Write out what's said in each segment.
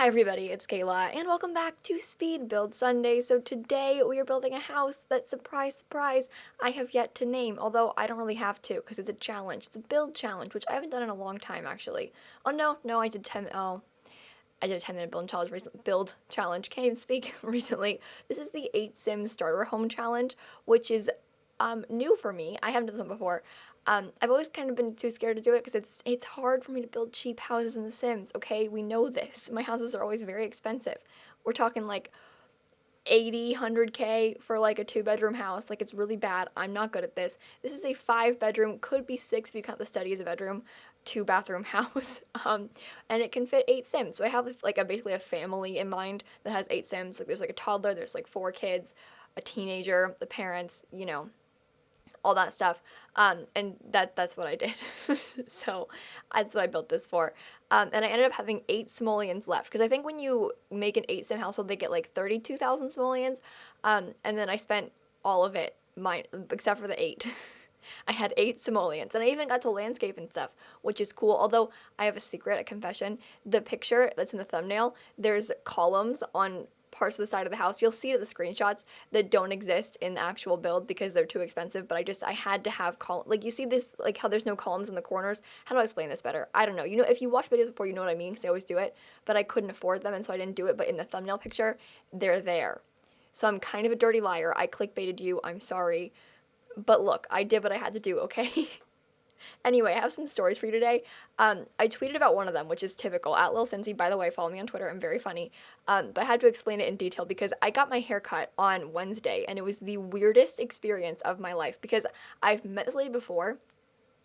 Hi everybody, it's Kayla, and welcome back to Speed Build Sunday. So today we are building a house that, surprise, surprise, I have yet to name, although I don't really have to, because it's a challenge. It's a build challenge, which I haven't done in a long time, actually. Oh, no, I did I did a 10-minute build challenge, can't even speak, recently. This is the 8 Sims Starter Home Challenge, which is new for me. I haven't done this one before. I've always kind of been too scared to do it because it's hard for me to build cheap houses in The Sims, okay? We know this. My houses are always very expensive. We're talking like 80, 100K for like a 2-bedroom house. Like, it's really bad. I'm not good at this. This is a 5-bedroom, could be 6 if you count the study as a bedroom, 2-bathroom house. And it can fit 8 Sims. So I have like basically a family in mind that has 8 Sims. Like, there's like a toddler, there's like 4 kids, a teenager, the parents, all that stuff. And that's what I did. So that's what I built this for. And I ended up having 8 simoleons left, because I think when you make an 8 sim household, they get like 32,000 simoleons. And then I spent all of it, mine, except for the 8. I had 8 simoleons, and I even got to landscape and stuff, which is cool. Although I have a secret, a confession. The picture that's in the thumbnail, there's columns on parts of the side of the house. You'll see it in the screenshots that don't exist in the actual build because they're too expensive, but I had to have like, you see this, like how there's no columns in the corners. How do I explain this better? I don't know. If you watch videos before, you know what I mean, because I always do it, but I couldn't afford them, and so I didn't do it. But in the thumbnail picture, they're there. So I'm kind of a dirty liar. I clickbaited you. I'm sorry. But look, I did what I had to do, okay? Anyway, I have some stories for you today. I tweeted about one of them, which is typical. At lilsimsie, by the way, follow me on Twitter. I'm very funny. But I had to explain it in detail because I got my hair cut on Wednesday, and it was the weirdest experience of my life because I've met this lady before,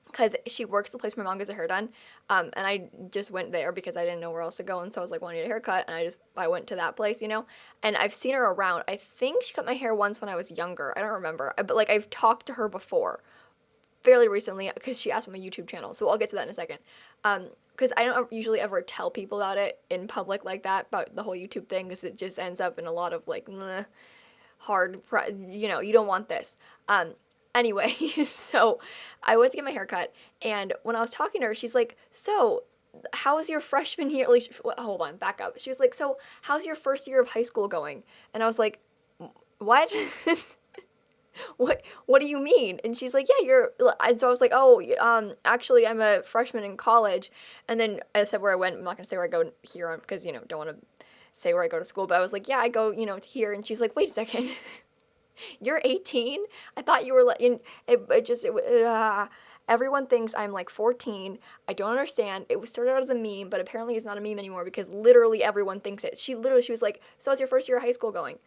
because she works the place my mom gets her hair done, and I just went there because I didn't know where else to go, and so I was like, well, I need a haircut, and I went to that place, and I've seen her around. I think she cut my hair once when I was younger. I don't remember, but like, I've talked to her before fairly recently because she asked for my YouTube channel, so I'll get to that in a second. Because I don't usually ever tell people about it in public like that, about the whole YouTube thing, because it just ends up in a lot of like hard, you don't want this. Anyway, so I went to get my hair cut, and when I was talking to her, she's like, so how was your freshman year? Like, hold on, back up. She was like, so how's your first year of high school going? And I was like, what? What do you mean? And she's like, yeah, and so I was like, oh, actually, I'm a freshman in college. And then I said where I went. I'm not gonna say where I go here, because don't want to say where I go to school, but I was like, yeah, I go to here. And she's like, wait a second. You're 18? I thought you were like, everyone thinks I'm like 14. I don't understand. It was started out as a meme, but apparently it's not a meme anymore because literally everyone thinks it. She was like, so how's your first year of high school going?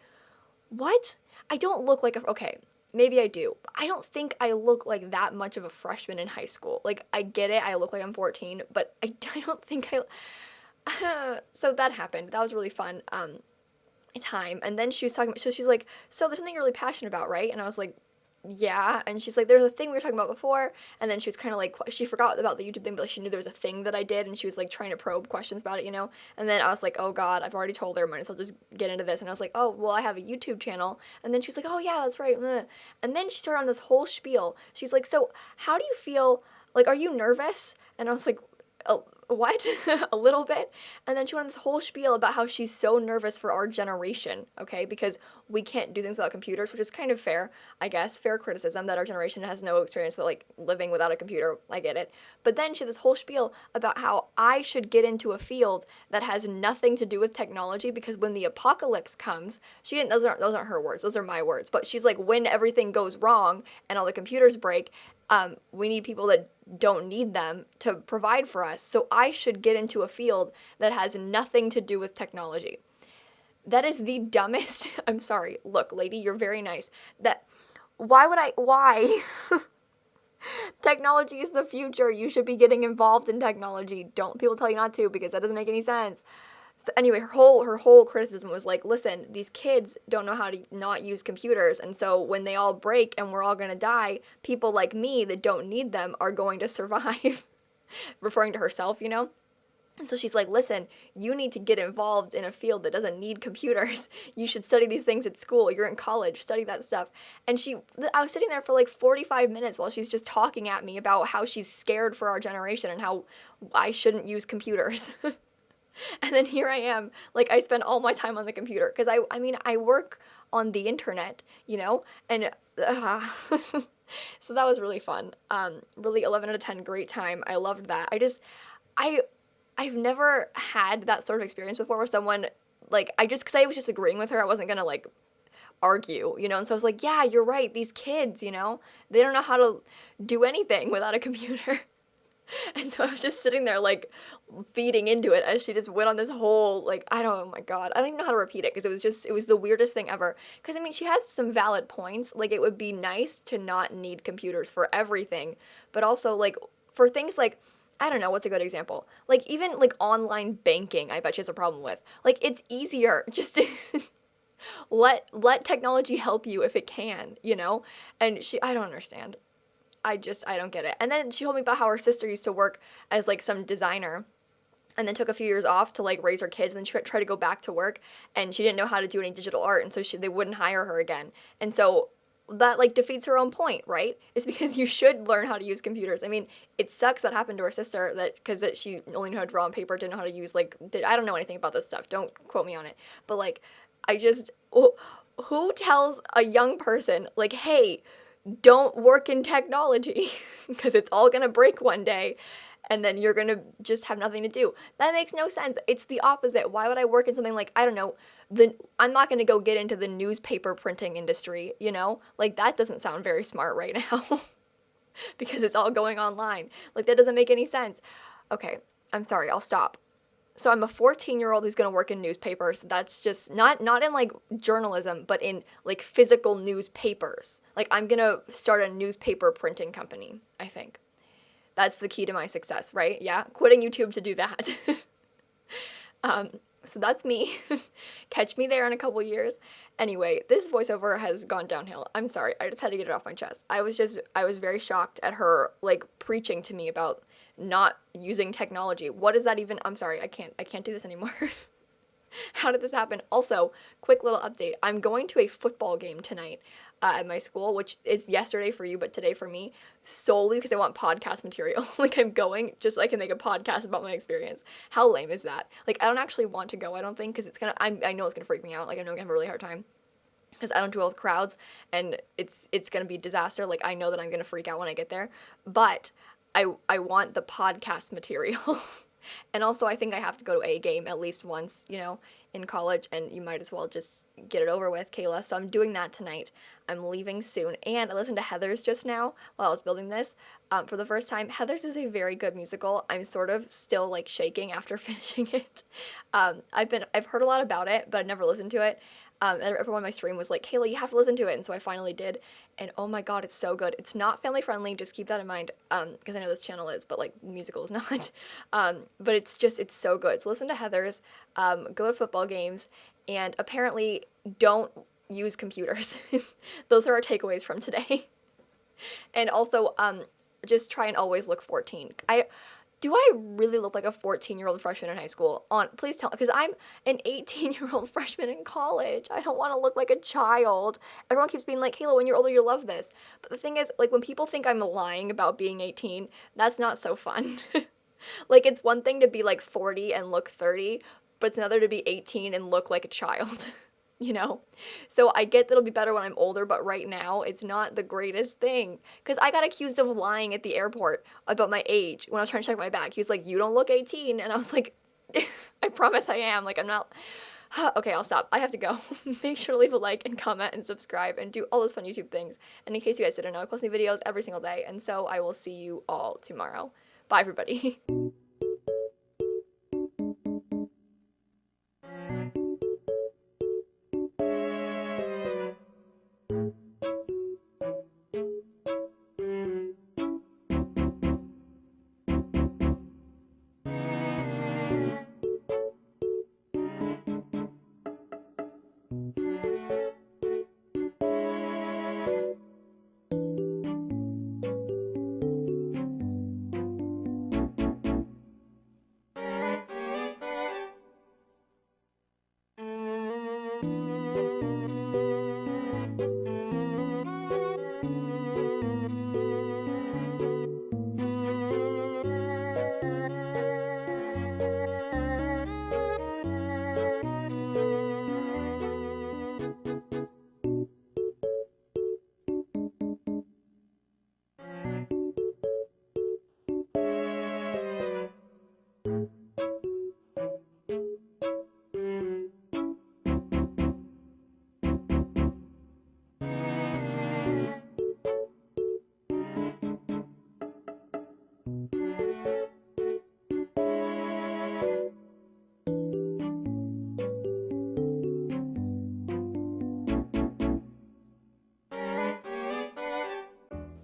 What? I don't look like okay, maybe I do. I don't think I look like that much of a freshman in high school. Like, I get it, I look like I'm 14, but I don't think so that happened. That was really fun time. And then she was talking, so she's like, so there's something you're really passionate about, right? And I was like, yeah. And she's like, there's a thing we were talking about before. And then she was kind of like, she forgot about the YouTube thing, but like, she knew there was a thing that I did, and she was like trying to probe questions about it. And then I was like, oh god, I've already told her, might as well just get into this. And I was like, oh, well, I have a YouTube channel. And then she's like, oh yeah, that's right. And then she started on this whole spiel. She's like, so how do you feel, like, are you nervous? And I was like, what? A little bit. And then she went on this whole spiel about how she's so nervous for our generation, okay? Because we can't do things without computers, which is kind of fair, I guess. Fair criticism that our generation has no experience with, like, living without a computer. I get it. But then she had this whole spiel about how I should get into a field that has nothing to do with technology, because when the apocalypse comes, those aren't her words, those are my words. But she's like, when everything goes wrong and all the computers break, we need people that don't need them to provide for us. So I should get into a field that has nothing to do with technology. That is the dumbest. I'm sorry. Look, lady, you're very nice. Why? Technology is the future. You should be getting involved in technology. Don't people tell you not to, because that doesn't make any sense. So anyway, her whole criticism was like, listen, these kids don't know how to not use computers, and so when they all break and we're all gonna die, people like me that don't need them are going to survive. Referring to herself. And so she's like, listen, you need to get involved in a field that doesn't need computers. You should study these things at school. You're in college, study that stuff. And I was sitting there for like 45 minutes while she's just talking at me about how she's scared for our generation and how I shouldn't use computers. And then here I am, like I spend all my time on the computer because I mean I work on the internet, and so that was really fun. Really 11 out of 10, great time. I loved that. I I've never had that sort of experience before where someone like I just because I was just agreeing with her, I wasn't gonna like argue, and so I was like, yeah, you're right. These kids, they don't know how to do anything without a computer. And so I was just sitting there like feeding into it as she just went on this whole like oh my god, I don't even know how to repeat it because it was the weirdest thing ever. Because I mean she has some valid points. Like it would be nice to not need computers for everything, but also like for things like I don't know what's a good example. Like even like online banking, I bet she has a problem with. Like it's easier just to let technology help you if it can. And I don't understand. I don't get it. And then she told me about how her sister used to work as like some designer and then took a few years off to like raise her kids and then she tried to go back to work and she didn't know how to do any digital art and so they wouldn't hire her again. And so that like defeats her own point, right? It's because you should learn how to use computers. I mean, it sucks that happened to her sister because she only knew how to draw on paper, didn't know how to use I don't know anything about this stuff. Don't quote me on it. But like I just who tells a young person like, "Hey, don't work in technology because it's all going to break one day and then you're going to just have nothing to do." That makes no sense. It's the opposite. Why would I work in something like, I don't know, I'm not going to go get into the newspaper printing industry. Like that doesn't sound very smart right now because it's all going online. Like that doesn't make any sense. Okay, I'm sorry. I'll stop. So I'm a 14-year-old who's going to work in newspapers. That's just not in like journalism, but in like physical newspapers. Like I'm going to start a newspaper printing company, I think. That's the key to my success, right? Yeah, quitting YouTube to do that. So that's me. Catch me there in a couple years. Anyway, this voiceover has gone downhill. I'm sorry. I just had to get it off my chest. I was very shocked at her like preaching to me about not using technology. What is that even? I'm sorry. I can't do this anymore. How did this happen? Also, quick little update. I'm going to a football game tonight at my school, which is yesterday for you, but today for me, solely because I want podcast material. Like, I'm going just so I can make a podcast about my experience. How lame is that? Like, I don't actually want to go, I don't think, because I know it's gonna freak me out. Like, I know I'm gonna have a really hard time because I don't do well with crowds, and it's gonna be disaster. Like, I know that I'm gonna freak out when I get there, but I want the podcast material. And also, I think I have to go to a game at least once, in college, and you might as well just get it over with, Kayla. So I'm doing that tonight. I'm leaving soon. And I listened to Heathers just now while I was building this for the first time. Heathers is a very good musical. I'm sort of still like shaking after finishing it. I've heard a lot about it, but I've never listened to it. And everyone on my stream was like, Kayla, you have to listen to it. And so I finally did. And oh my god, it's so good. It's not family friendly, just keep that in mind. Because I know this channel is, but like musical is not. But it's so good. So listen to Heathers, go to football games, and apparently don't use computers. Those are our takeaways from today. And also, just try and always look 14. Do I really look like a 14-year-old freshman in high school? Please tell, because I'm an 18-year-old freshman in college. I don't want to look like a child. Everyone keeps being like, Kayla, when you're older, you'll love this. But the thing is, like, when people think I'm lying about being 18, that's not so fun. Like, it's one thing to be, like, 40 and look 30, but it's another to be 18 and look like a child. So I get that it'll be better when I'm older, but right now it's not the greatest thing. Because I got accused of lying at the airport about my age when I was trying to check my bag. He was like, you don't look 18. And I was like, I promise I am. Like, I'm not. Okay, I'll stop. I have to go. Make sure to leave a like and comment and subscribe and do all those fun YouTube things. And in case you guys didn't know, I post new videos every single day. And so I will see you all tomorrow. Bye, everybody.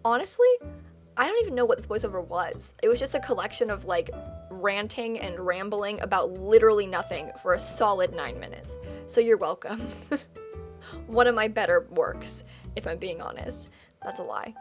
Honestly, I don't even know what this voiceover was. It was just a collection of like ranting and rambling about literally nothing for a solid 9 minutes. So you're welcome. One of my better works, if I'm being honest. That's a lie.